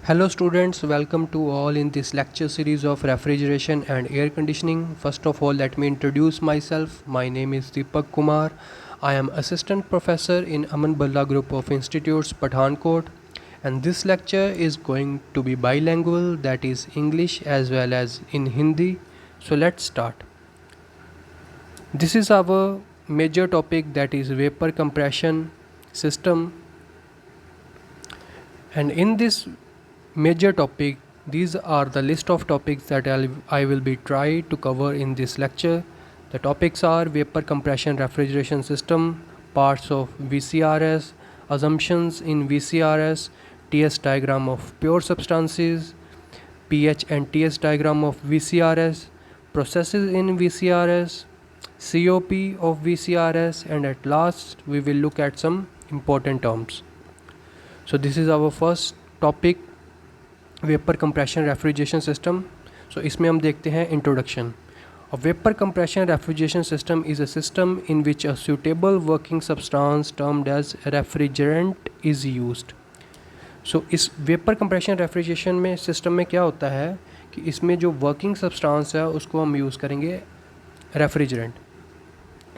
Hello students, welcome to all in this lecture series of refrigeration and air conditioning. First of all, let me introduce myself. My name is Deepak Kumar. I am assistant professor in Aman Balla Group of Institutes, Pathankot, and this lecture is going to be bilingual, that is English as well as in Hindi. So let's start. This is our major topic, that is vapor compression system, and in this major topic, these are the list of topics that I will be try to cover in this lecture. The topics are vapor compression refrigeration system, parts of VCRS, assumptions in VCRS, TS diagram of pure substances, pH and TS diagram of VCRS, processes in VCRS, COP of VCRS, and at last we will look at some important terms. So this is our first topic, vapour compression refrigeration system. So इसमें हम देखते हैं introduction. A vapour compression refrigeration system is a system in which a suitable working substance termed as refrigerant is used. So इस vapour compression refrigeration में system में क्या होता है कि इसमें जो वर्किंग सब्सटेंस है उसको हम यूज़ करेंगे रेफ्रिजरेंट.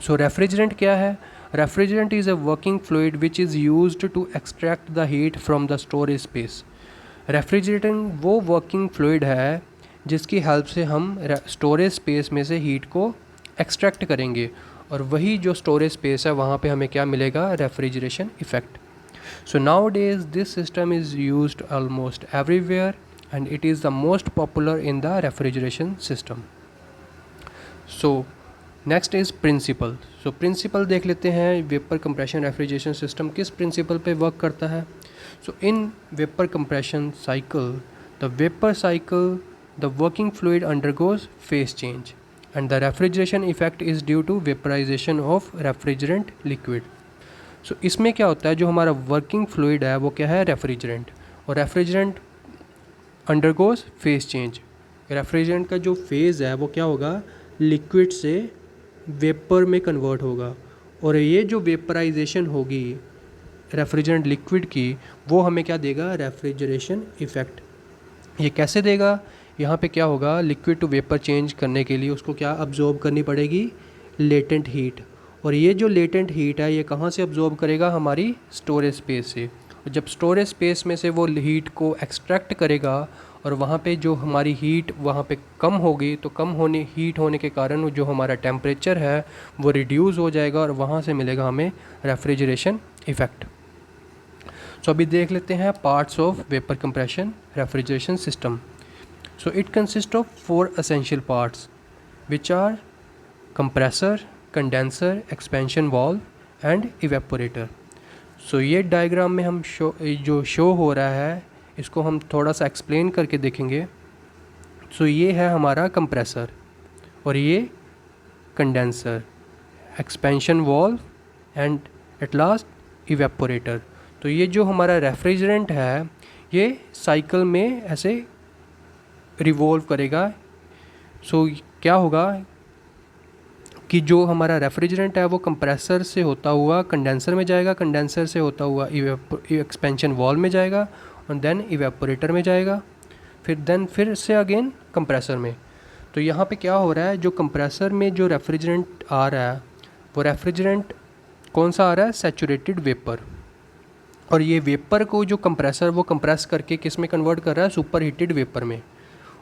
सो रेफ्रिजरेंट क्या है? Refrigerant is a working fluid which is used to extract the heat from the storage space. Refrigerating वो वर्किंग फ्लूइड है जिसकी हेल्प से हम स्टोरेज स्पेस में से हीट को एक्सट्रैक्ट करेंगे, और वही जो स्टोरेज स्पेस है वहाँ पे हमें क्या मिलेगा? Refrigeration effect. So nowadays this system is used almost everywhere and it is the most popular in the refrigeration system. So next is principle. So principle देख लेते हैं, वेपर कंप्रेशन रेफ्रिजरेशन सिस्टम किस principle पे work करता है. So in vapor compression cycle, the vapor cycle, the working fluid undergoes phase change and the refrigeration effect is due to vaporization of refrigerant liquid. So इसमें क्या होता है, जो हमारा working fluid है वो क्या है? refrigerant, और refrigerant undergoes phase change. refrigerant का जो phase है वो क्या होगा? liquid से vapor में convert होगा, और ये जो vaporization होगी रेफ्रिजरेंट लिक्विड की वो हमें क्या देगा? Refrigeration effect. ये कैसे देगा? यहाँ पे क्या होगा? लिक्विड टू वेपर चेंज करने के लिए उसको क्या अब्जॉर्ब करनी पड़ेगी? Latent heat. और ये जो लेटेंट हीट है ये कहाँ से अब्जॉर्ब करेगा? हमारी स्टोरेज स्पेस से. और जब स्टोरेज स्पेस में से वो हीट को एक्सट्रैक्ट करेगा और वहाँ पे जो हमारी हीट वहाँ पे कम होगी, तो कम हीट होने के कारण जो हमारा टेम्परेचर है वो रिड्यूस हो जाएगा और वहाँ से मिलेगा हमें रेफ्रिजरेशन इफ़ेक्ट. सो अभी देख लेते हैं parts of vapour compression refrigeration system. So it consist of 4 essential parts which are compressor, condenser, expansion valve and evaporator. So ये डायग्राम में हम जो शो हो रहा है इसको हम थोड़ा सा एक्सप्लेन करके देखेंगे. सो ये है हमारा कंप्रेसर और ये condenser, expansion valve and at last evaporator. तो ये जो हमारा रेफ्रिजरेंट है ये साइकिल में ऐसे रिवॉल्व करेगा. सो क्या होगा कि जो हमारा रेफ्रिजरेंट है वो कंप्रेसर से होता हुआ कंडेंसर में जाएगा, कंडेंसर से होता हुआ एक्सपेंशन वाल्व में जाएगा और देन इवेपोरेटर में जाएगा, फिर से अगेन कंप्रेसर में. तो यहाँ पे क्या हो रहा है, जो कंप्रेसर में जो रेफ्रिजरेंट आ रहा है वो रेफ्रिजरेंट कौन सा आ रहा है? Saturated vapour. और ये वेपर को जो कंप्रेसर वो कंप्रेस करके किस में कन्वर्ट कर रहा है? सुपर हीटेड वेपर में.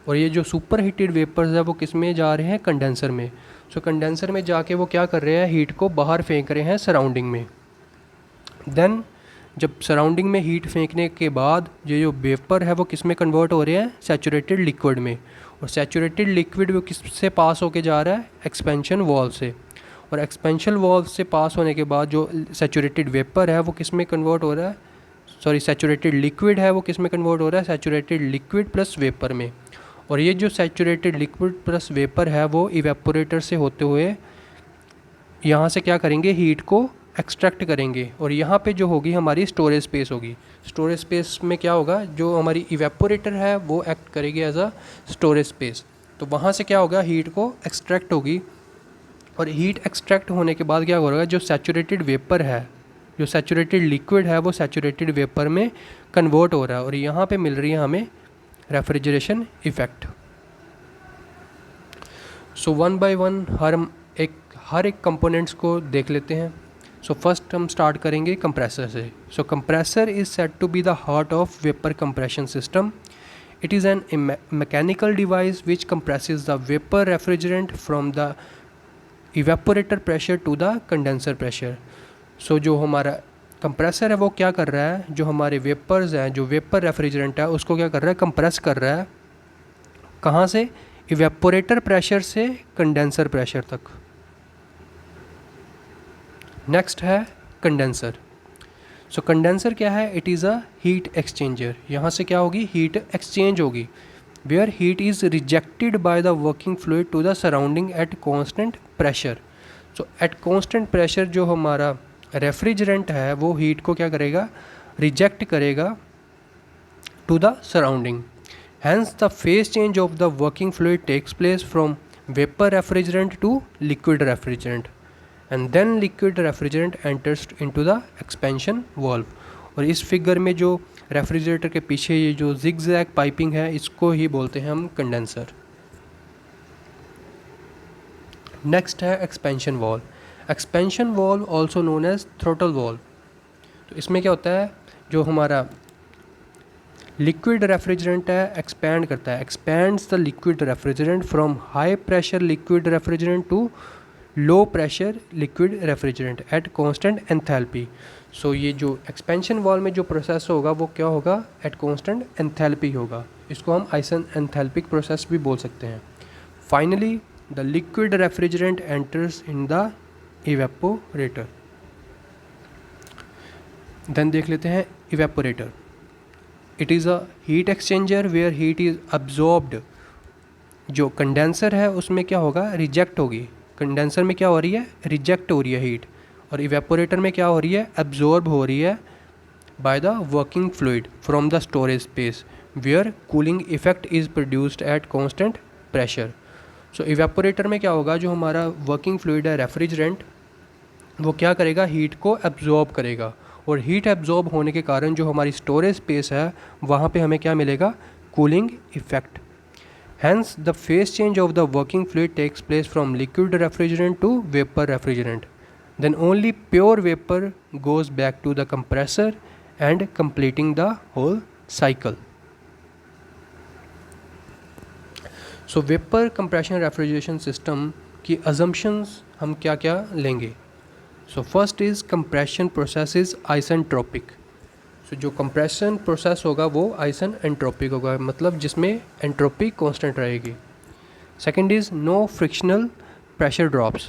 और ये जो सुपर हीटेड वेपर्स है वो किस में जा रहे हैं? कंडेंसर में. सो कंडेंसर में जाके वो क्या कर रहे हैं? हीट को बाहर फेंक रहे हैं सराउंडिंग में. देन जब सराउंडिंग में हीट फेंकने के बाद ये जो वेपर है वो किस में कन्वर्ट हो रहे हैं? सैचुरेटेड लिक्विड में. और सैचुरेटेड लिक्विड वो किस से पास होके जा रहा है? एक्सपेंशन वाल्व से. और एक्सपेंशन वाल्व से पास होने के बाद जो सैचुरेटेड वेपर है वो किस में कन्वर्ट हो रहा है? सैचुरेटेड लिक्विड है वो किस में कन्वर्ट हो रहा है? सैचुरेटेड लिक्विड प्लस वेपर में. और ये जो सैचुरेटेड लिक्विड प्लस वेपर है वो इवेपोरेटर से होते हुए यहाँ से क्या करेंगे? हीट को एक्सट्रैक्ट करेंगे, और यहाँ पे जो होगी हमारी स्टोरेज स्पेस होगी. स्टोरेज स्पेस में क्या होगा? जो हमारी इवेपोरेटर है वो एक्ट करेगी एज अ स्टोरेज स्पेस. तो वहाँ से क्या होगा? हीट को एक्सट्रैक्ट होगी, और हीट एक्सट्रैक्ट होने के बाद क्या होगा? जो सैचुरेटेड वेपर है जो सैचुरेटेड लिक्विड है वो सैचुरेटेड वेपर में कन्वर्ट हो रहा है और यहाँ पे मिल रही है हमें refrigeration effect. So one by one हर एक कंपोनेंट्स को देख लेते हैं। सो फर्स्ट हम स्टार्ट करेंगे कंप्रेसर से। So compressor is said to be the heart of vapour compression system. It is an mechanical device which compresses the vapor refrigerant from the evaporator pressure to the condenser pressure. So जो हमारा compressor है वो क्या कर रहा है, जो हमारे वेपर्स हैं, जो वेपर रेफ्रिजरेंट है उसको क्या कर रहा है, कंप्रेस कर रहा है। कहाँ से? इवेपोरेटर प्रेशर से कंडेंसर प्रेशर तक। नेक्स्ट है कंडेंसर। सो कंडेंसर क्या है? It is a heat exchanger. यहाँ से क्या होगी? हीट एक्सचेंज होगी। Where heat is rejected by the working fluid to the surrounding at constant pressure. So at constant pressure जो हमारा रेफ्रिजरेंट है वो हीट को क्या करेगा? रिजेक्ट करेगा to the surrounding. Hence the phase change of the working fluid takes place from vapour refrigerant to liquid refrigerant and then liquid refrigerant enters into the expansion valve. और इस figure में जो refrigerator के पीछे ये जो zigzag piping है इसको ही बोलते हैं हम कंडेंसर। नेक्स्ट है expansion valve. Expansion valve also known as throttle valve. तो इसमें क्या होता है, जो हमारा लिक्विड रेफ्रिजरेंट है एक्सपैंड करता है, expands the liquid refrigerant from high pressure liquid refrigerant to low pressure liquid refrigerant at constant enthalpy. So ये जो एक्सपेंशन वाल्व में जो प्रोसेस होगा वो क्या होगा? एट कांस्टेंट एंथैल्पी होगा। इसको हम आइसन एंथैल्पिक प्रोसेस भी बोल सकते हैं। Finally the liquid refrigerant enters in the evaporator. Then देख लेते हैं evaporator. It is a heat exchanger where heat is absorbed. जो कंडेंसर है उसमें क्या होगा? रिजेक्ट होगी। कंडेंसर में क्या हो रही है? रिजेक्ट हो रही है हीट। और इवेपोरेटर में क्या हो रही है? एब्जॉर्ब हो रही है by the working fluid from the storage space where cooling effect is produced at constant pressure. So evaporator में क्या होगा? जो हमारा वर्किंग फ्लूइड है रेफ्रिजरेंट वो क्या करेगा? हीट को एब्जॉर्ब करेगा और हीट एब्जॉर्ब होने के कारण जो हमारी स्टोरेज स्पेस है वहाँ पे हमें क्या मिलेगा? Cooling effect. Hence, the phase change of the working fluid takes place from liquid refrigerant to vapor refrigerant. Then only pure vapor goes back to the compressor and completing the whole cycle. So vapor compression refrigeration system की assumptions हम क्या क्या लेंगे? So first is compression process is isentropic. So जो compression process होगा वो isentropic होगा, मतलब जिसमें एंट्रोपी कांस्टेंट रहेगी। Second is no frictional pressure drops.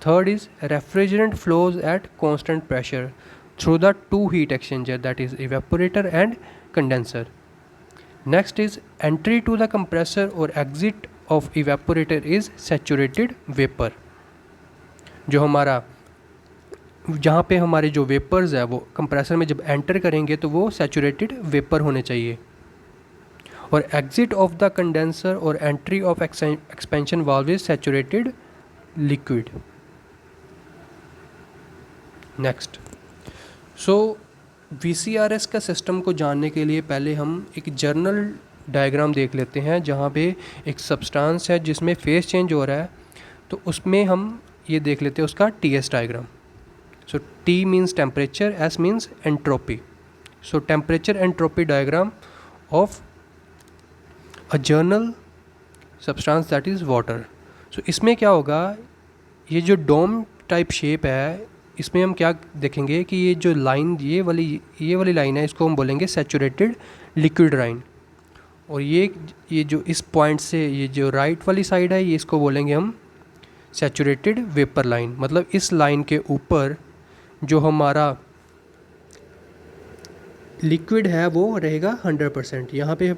Third is refrigerant flows at constant pressure through the two heat exchanger that is evaporator and condenser. Next is entry to the compressor और exit of evaporator is saturated vapour. जो हमारा जहाँ पे हमारे जो vapours है वो compressor में जब एंटर करेंगे तो वो सैचुरेटेड वेपर होने चाहिए। और एग्जिट ऑफ द कंडेंसर और entry of expansion valve is saturated liquid. Next, so VCRS का सिस्टम को जानने के लिए पहले हम एक जर्नल डायग्राम देख लेते हैं जहाँ पे एक सब्सटेंस है जिसमें फेस चेंज हो रहा है। तो उसमें हम ये देख लेते हैं उसका TS diagram. So T means temperature, S means entropy. So temperature entropy diagram of a journal substance that is water. So इसमें क्या होगा? ये जो डोम टाइप शेप है इसमें हम क्या देखेंगे कि ये जो लाइन ये वाली लाइन है इसको हम बोलेंगे सैचुरेटेड लिक्विड लाइन। और ये जो इस पॉइंट से ये जो राइट वाली साइड है ये इसको बोलेंगे हम सैचुरेटेड वेपर लाइन। मतलब इस लाइन के ऊपर जो हमारा लिक्विड है वो रहेगा 100%। यहाँ पे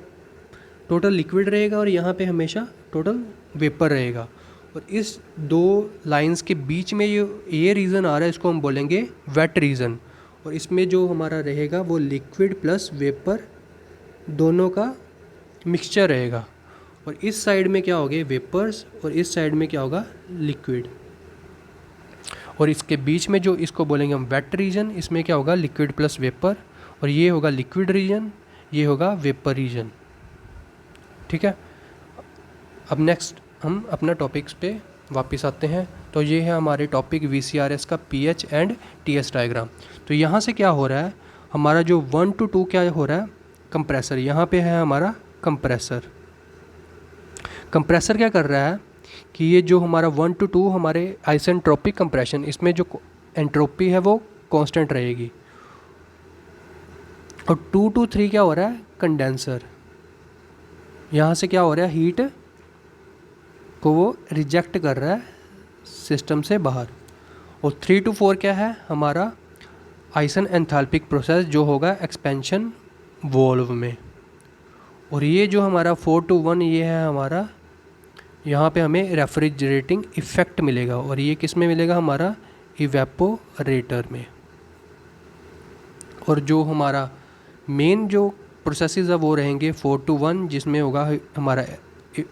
टोटल लिक्विड रहेगा और यहाँ पे हमेशा टोटल वेपर रहेगा। और इस दो लाइंस के बीच में ये रीजन आ रहा है इसको हम बोलेंगे वेट रीजन। और इसमें जो हमारा रहेगा वो लिक्विड प्लस वेपर दोनों का मिक्सचर रहेगा। और इस साइड में क्या होगा? वेपर्स, और इस साइड में क्या होगा? लिक्विड। और इसके बीच में जो इसको बोलेंगे हम वेट रीजन, इसमें क्या होगा लिक्विड प्लस वेपर, और ये होगा लिक्विड रीजन, ये होगा वेपर रीजन। ठीक है, अब नेक्स्ट हम अपना टॉपिक्स पे वापस आते हैं। तो ये है हमारे टॉपिक VCRS का पीएच एंड टीएस डायग्राम। तो यहाँ से क्या हो रहा है, हमारा जो 1 to 2 क्या हो रहा है, कंप्रेसर, यहाँ पे है हमारा कंप्रेसर। कंप्रेसर क्या कर रहा है कि ये जो हमारा 1 to 2 हमारे आइसेंट्रोपिक कंप्रेशन, इसमें जो एंट्रोपी है वो कांस्टेंट रहेगी, और 2 to 3 क्या हो रहा है, कंडेंसर। यहाँ से क्या हो रहा है, हीट को वो रिजेक्ट कर रहा है सिस्टम से बाहर। और 3 to 4 क्या है, हमारा आइसन एंथैल्पिक प्रोसेस जो होगा एक्सपेंशन वॉल्व में। और ये जो हमारा 4 to 1 ये है हमारा, यहाँ पे हमें रेफ्रिजरेटिंग इफ़ेक्ट मिलेगा, और ये किस में मिलेगा, हमारा इवेपोरेटर में। और जो हमारा मेन जो प्रोसेसेस है वो रहेंगे 4 to 1 जिसमें होगा हमारा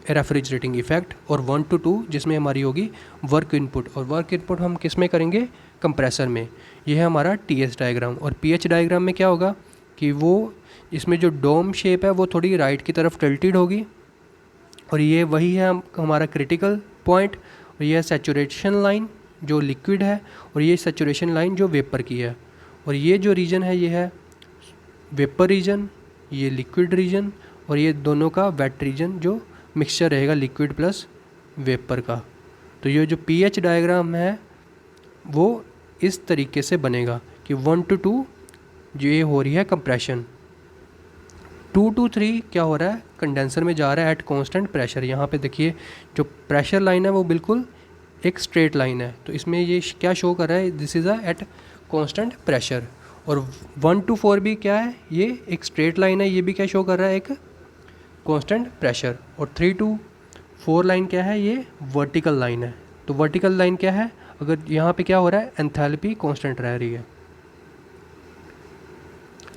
रेफ्रिजरेटिंग इफ़ेक्ट, और 1 to 2 जिसमें हमारी होगी वर्क इनपुट। और वर्क इनपुट हम किस में करेंगे, कंप्रेसर में। यह है हमारा टीएस डायग्राम। और पीएच डायग्राम में क्या होगा कि वो इसमें जो डोम शेप है वो थोड़ी राइट की तरफ टिल्टेड होगी, और ये वही है हमारा क्रिटिकल पॉइंट, और ये सैचुरेशन लाइन जो लिक्विड है, और ये सैचुरेशन लाइन जो वेपर की है। और ये जो रीजन है ये है वेपर रीजन, ये लिक्विड रीजन, और ये दोनों का वेट रीजन जो मिक्सचर रहेगा लिक्विड प्लस वेपर का। तो ये जो पीएच डायग्राम है वो इस तरीके से बनेगा कि 1 to 2 ये हो रही है कंप्रेशन, 2 to 3 क्या हो रहा है, कंडेंसर में जा रहा है एट कांस्टेंट प्रेशर। यहाँ पे देखिए जो प्रेशर लाइन है वो बिल्कुल एक स्ट्रेट लाइन है, तो इसमें ये क्या शो कर रहा है, this is a eight constant pressure. और 1 to 4 भी क्या है, ये एक स्ट्रेट लाइन है, ये भी क्या शो कर रहा है, एक कांस्टेंट प्रेशर। और 3 to 4 लाइन क्या है, ये वर्टिकल लाइन है। तो वर्टिकल लाइन क्या है, अगर यहाँ पे क्या हो रहा है, एंथैल्पी कांस्टेंट रह रही है।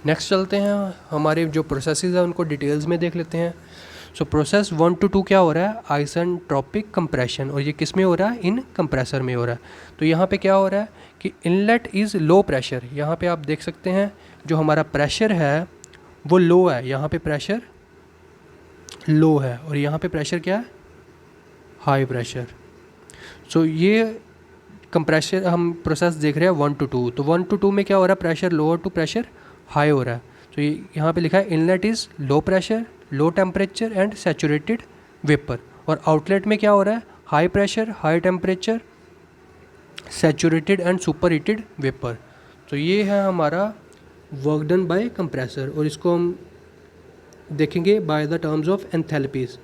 नेक्स्ट चलते हैं, हमारे जो प्रोसेसेस है उनको डिटेल्स में देख लेते हैं। सो प्रोसेस 1 to 2 क्या हो रहा है, आइसेंट्रोपिक कंप्रेशन, और ये किस में हो रहा है, इन कंप्रेसर में हो रहा है। तो यहाँ पे क्या हो रहा है कि इनलेट इज़ लो प्रेशर, यहाँ पे आप देख सकते हैं जो हमारा प्रेशर है वो लो है, यहाँ पे प्रेशर लो है, और यहाँ पे प्रेशर क्या है, हाई प्रेशर। सो ये कंप्रेशर हम प्रोसेस देख रहे हैं 1 to 2। तो 1 to 2 में क्या हो रहा है, pressure lower to pressure high हो रहा है। तो ये यहाँ पे लिखा है inlet is low pressure, low temperature and saturated vapour, और आउटलेट में क्या हो रहा है, high pressure, high temperature, saturated and superheated vapour. तो ये है हमारा वर्क डन बाय कंप्रेसर, और इसको हम देखेंगे by the terms of enthalpies.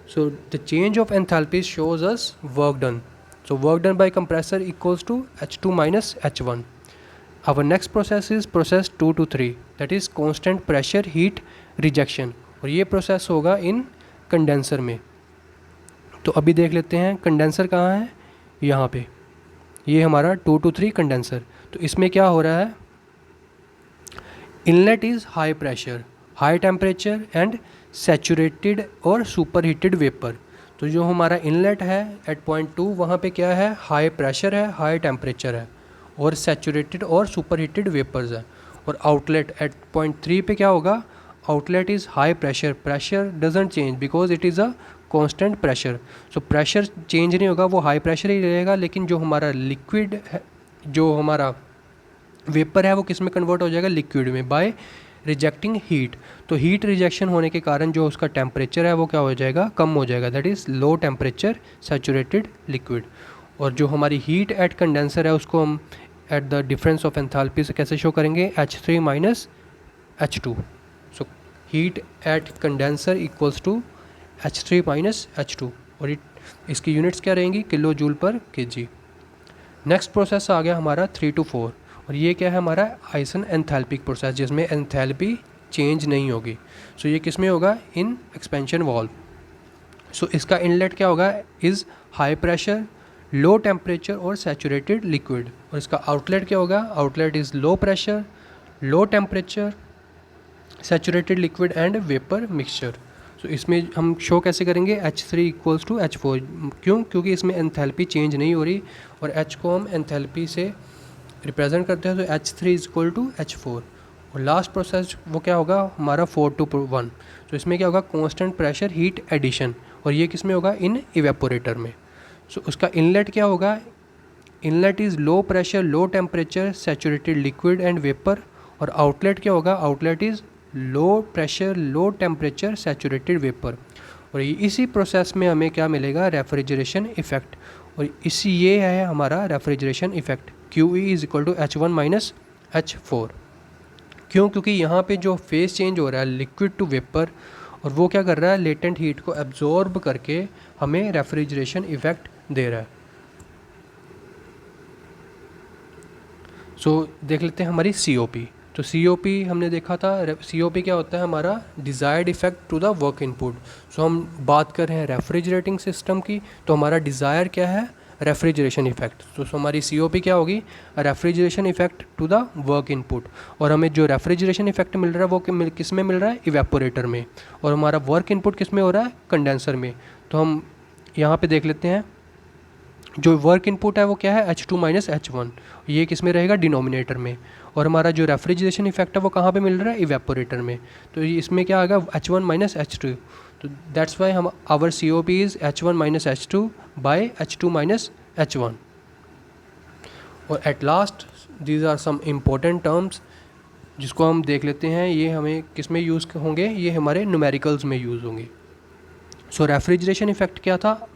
So the change of enthalpies shows us work done. So work done by compressor equals to H2 minus H1. Our next process is process 2 to 3, that is constant pressure heat rejection, और ये process होगा इन condenser में। तो अभी देख लेते हैं condenser कहाँ है, यहाँ पे ये हमारा 2 to 3 कंडेंसर। तो इसमें क्या हो रहा है, inlet is high pressure, high temperature and saturated और सुपर हीटेड वेपर। तो जो हमारा इनलेट है एट पॉइंट 2 वहाँ पे क्या है, हाई प्रेशर है, हाई टेम्परेचर है, और सैचुरेटेड और सुपर हीटेड वेपर्स है। और आउटलेट एट पॉइंट 3 पे क्या होगा, outlet is high pressure, pressure doesn't change because it is a constant pressure. So pressure change नहीं होगा, वो हाई प्रेशर ही रहेगा, लेकिन जो हमारा लिक्विड है, जो हमारा वेपर है वो किस में कन्वर्ट हो जाएगा, लिक्विड में, बाय रिजेक्टिंग हीट। तो हीट रिजेक्शन होने के कारण जो उसका टेम्परेचर है वो क्या हो जाएगा, कम हो जाएगा, that is low temperature saturated liquid. और जो हमारी हीट एट कंडेंसर है उसको हम at the difference of enthalpy से कैसे शो करेंगे, H3 minus H2। So heat at condenser equals to H3 minus H2, और इसकी यूनिट्स क्या रहेंगी, किलो जूल पर kg। नेक्स्ट प्रोसेस आ गया हमारा 3 to 4, और ये क्या है हमारा आइसन एंथैल्पिक प्रोसेस, जिसमें एंथैल्पी चेंज नहीं होगी। सो ये किस में होगा, इन एक्सपेंशन वाल्व। सो इसका इनलेट क्या होगा, is high pressure, low temperature और सैचुरेटेड लिक्विड। और इसका आउटलेट क्या होगा, outlet is low pressure, low temperature, saturated liquid and vapour mixture. So इसमें हम शो कैसे करेंगे, H3 इक्वल्स टू H4, क्यों, क्योंकि इसमें एंथैल्पी चेंज नहीं हो रही और H को हम एंथैल्पी से रिप्रेजेंट करते हैं, तो H3 is equal to H4। और लास्ट प्रोसेस वो क्या होगा हमारा 4 to 1, तो इसमें क्या होगा कांस्टेंट प्रेशर हीट एडिशन, और ये किस में होगा, इन इवेपोरेटर में। सो उसका इनलेट क्या होगा, inlet is low pressure low temperature saturated liquid and vapour, और आउटलेट क्या होगा, outlet is low pressure low temperature saturated vapour. और इसी प्रोसेस में हमें क्या मिलेगा, रेफ्रिजरेशन इफेक्ट, और इसी ये है हमारा refrigeration effect, QE is equal to H1 minus H4। क्यों, क्योंकि यहाँ पे जो फेस चेंज हो रहा है लिक्विड टू वेपर, और वो क्या कर रहा है, लेटेंट हीट को एब्जॉर्ब करके हमें रेफ्रिजरेशन इफेक्ट दे रहा है। सो देख लेते हैं हमारी COP। तो COP हमने देखा था, COP क्या होता है, हमारा desired effect to the work input. So हम बात कर रहे हैं रेफ्रिजरेटिंग सिस्टम की, तो हमारा डिज़ायर क्या है, रेफ्रिजरेशन इफेक्ट। तो हमारी COP क्या होगी, refrigeration effect to the work input, और हमें जो रेफ्रिजरेशन इफेक्ट मिल रहा है वो किस में मिल रहा है, इवेपोरेटर में, और हमारा वर्क इनपुट किस में हो रहा है, कंडेंसर में। तो हम यहाँ पे देख लेते हैं, जो वर्क इनपुट है वो क्या है, H2 माइनस H1, ये किस में रहेगा, डिनोमिनेटर में, और हमारा जो रेफ्रिजरेशन इफेक्ट है वो कहाँ पे मिल रहा है, इवेपोरेटर में। तो इसमें क्या आएगा, H1 माइनस H2, तो दैट्स वाई हम our COP is H1 minus H2 by H2 minus H1। और at last these are some important terms जिसको हम देख लेते हैं, ये हमें किस में यूज़ होंगे, ये हमारे न्यूमेरिकल्स में यूज़ होंगे। सो रेफ्रिजरेशन इफेक्ट क्या था,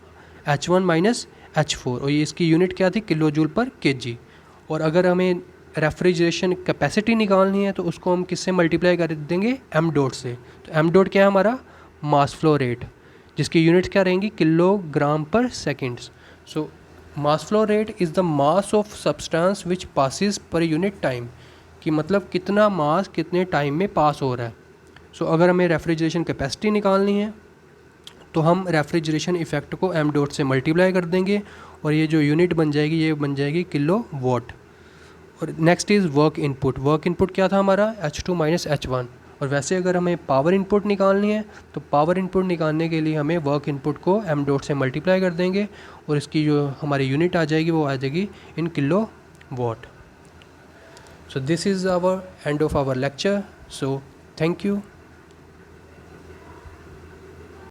H1 माइनस H4, और ये इसकी यूनिट क्या थी, किलो जूल पर kg। और अगर हमें रेफ्रिजरेशन कैपेसिटी निकालनी है तो उसको हम किससे मल्टीप्लाई कर देंगे, m डॉट से। तो m डॉट क्या है हमारा, मास फ्लो रेट, जिसकी यूनिट क्या रहेंगी, किलोग्राम पर seconds. So mass flow rate is the mass of substance which passes per unit time, कि मतलब कितना मास कितने टाइम में पास हो रहा है। सो अगर हमें रेफ्रिजरेशन कैपेसिटी निकालनी है तो हम रेफ्रिजरेशन इफेक्ट को m डॉट से मल्टीप्लाई कर देंगे, और ये जो यूनिट बन जाएगी ये बन जाएगी किलो वॉट। और next is work input, work input क्या था हमारा, H2 माइनस H1। और वैसे अगर हमें पावर इनपुट निकालनी है तो पावर इनपुट निकालने के लिए हमें वर्क इनपुट को m डॉट से मल्टीप्लाई कर देंगे, और इसकी जो हमारी यूनिट आ जाएगी वो आ जाएगी in kilowatt. So this is our end of our lecture. So thank you.